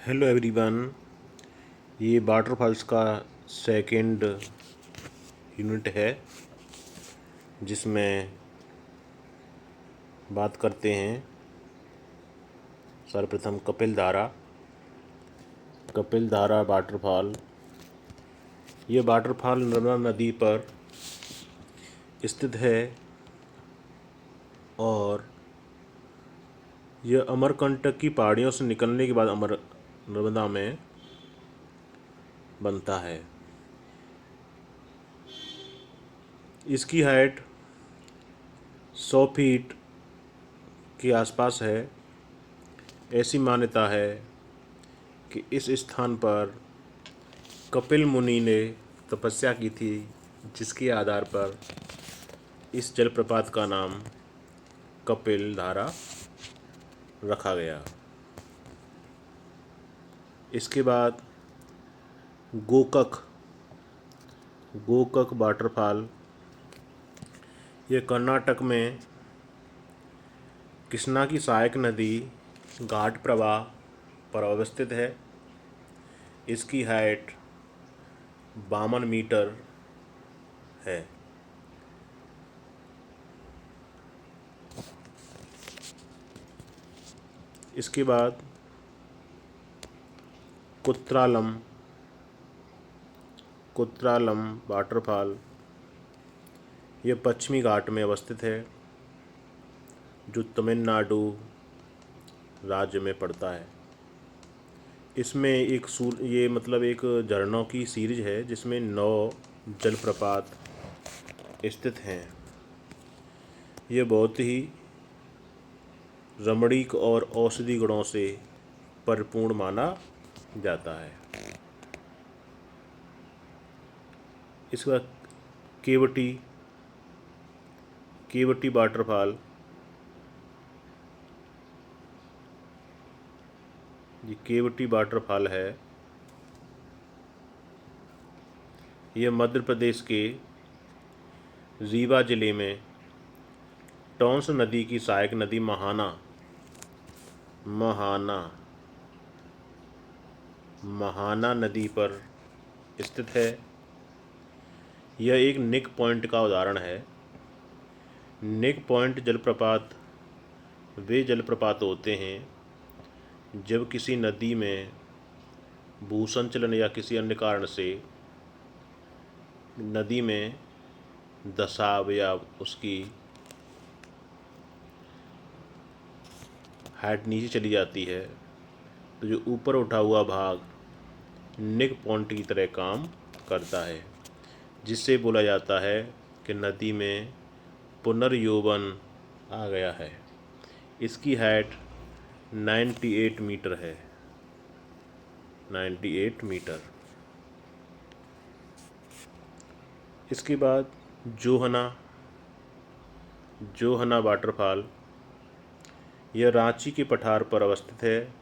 Hello everyone. ये waterfalls का second unit है जिसमें बात करते हैं सर्वप्रथम कपिल धारा वाटरफॉल। ये वाटरफॉल नर्मदा नदी पर स्थित है और यह अमरकंटक की पहाड़ियों से निकलने के बाद नर्मदा में बनता है। इसकी हाइट 100 फीट के आसपास है। ऐसी मान्यता है कि इस स्थान पर कपिल मुनि ने तपस्या की थी, जिसके आधार पर इस जलप्रपात का नाम कपिल धारा रखा गया। इसके बाद गोकक गोकक वाटरफॉल, ये कर्नाटक में कृष्णा की सहायक नदी घाट प्रवाह पर अवस्थित है। इसकी हाइट 52 मीटर है। इसके बाद कुत्रालम वाटरफॉल, यह पश्चिमी घाट में अवस्थित है जो तमिलनाडु राज्य में पड़ता है। इसमें एक झरनों की सीरीज है जिसमें 9 जलप्रपात स्थित हैं। यह बहुत ही रमणीक और औषधि गुणों से परिपूर्ण माना जाता है। इसके बाद केवटी वाटरफॉल, ये केवटी वाटरफॉल है। यह मध्य प्रदेश के रीवा जिले में टॉन्स नदी की सहायक नदी महाना नदी पर स्थित है। यह एक निक पॉइंट का उदाहरण है। निक पॉइंट जलप्रपात वे जलप्रपात होते हैं जब किसी नदी में भूसंचलन या किसी अन्य कारण से नदी में दसाव या उसकी हाइट नीचे चली जाती है, तो जो ऊपर उठा हुआ भाग निक पॉइंट की तरह काम करता है, जिससे बोला जाता है कि नदी में पुनर्यौवन आ गया है। इसकी हाइट 98 मीटर है। 98 मीटर। इसके बाद जोहना वाटरफॉल, यह रांची के पठार पर अवस्थित है।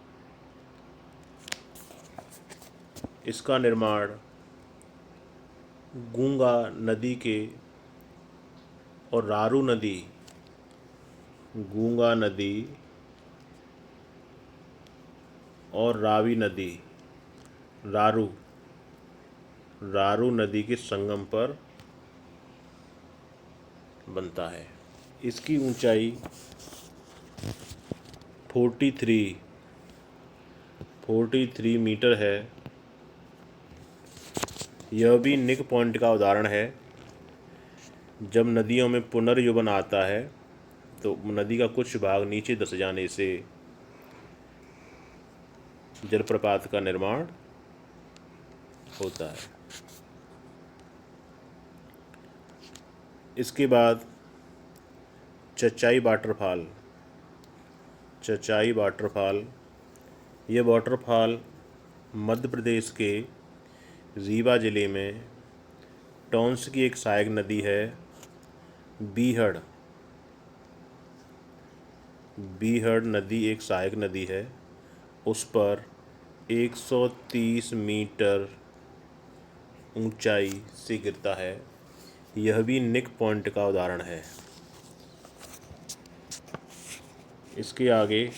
इसका निर्माण गूंगा नदी के और गूंगा नदी और रारू नदी के संगम पर बनता है। इसकी ऊंचाई 43 मीटर है। यह भी निक पॉइंट का उदाहरण है। जब नदियों में पुनर्यौवन आता है तो नदी का कुछ भाग नीचे धंस जाने से जलप्रपात का निर्माण होता है। इसके बाद चचाई वाटरफॉल, यह वाटरफॉल मध्य प्रदेश के रीवा जिले में टॉन्स की एक सहायक नदी है। बीहड़ नदी एक सहायक नदी है। उस पर 130 मीटर ऊंचाई से गिरता है। यह भी निक पॉइंट का उदाहरण है। इसके आगे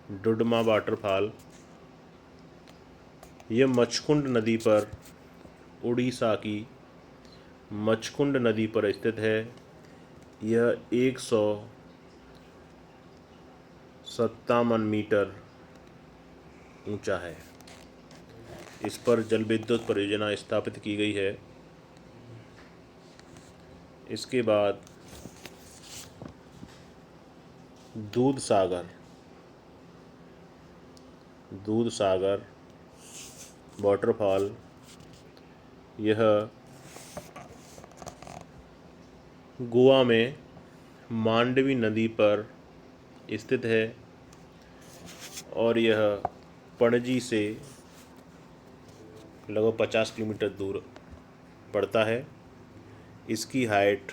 डुडमा वाटरफॉल। यह मचकुंड नदी पर, उड़ीसा की मचकुंड नदी पर स्थित है। यह 157 मीटर ऊंचा है। इस पर जल विद्युत परियोजना स्थापित की गई है। इसके बाद दूध सागर वाटरफॉल। यह गोवा में मांडवी नदी पर स्थित है और यह पणजी से लगभग 50 किलोमीटर दूर पड़ता है। इसकी हाइट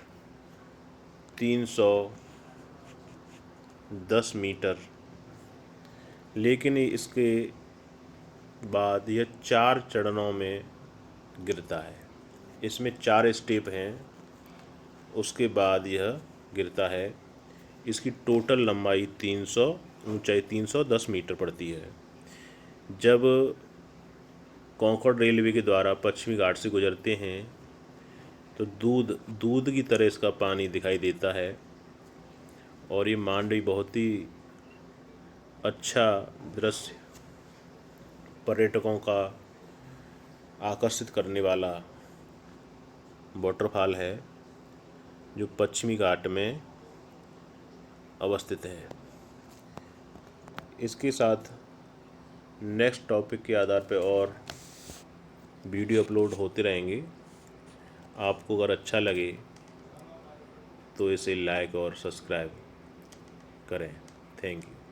310 मीटर, लेकिन इसके बाद यह 4 चरणों में गिरता है। इसमें 4 स्टेप हैं, उसके बाद यह गिरता है। इसकी टोटल लंबाई 300, ऊंचाई 310 मीटर पड़ती है। जब कोंकण रेलवे के द्वारा पश्चिमी घाट से गुजरते हैं तो दूध की तरह इसका पानी दिखाई देता है और ये मांडवी बहुत ही अच्छा दृश्य, पर्यटकों का आकर्षित करने वाला वाटरफॉल है जो पश्चिमी घाट में अवस्थित है। इसके साथ नेक्स्ट टॉपिक के आधार पर और वीडियो अपलोड होते रहेंगे। आपको अगर अच्छा लगे तो इसे लाइक और सब्सक्राइब करें। Thank you.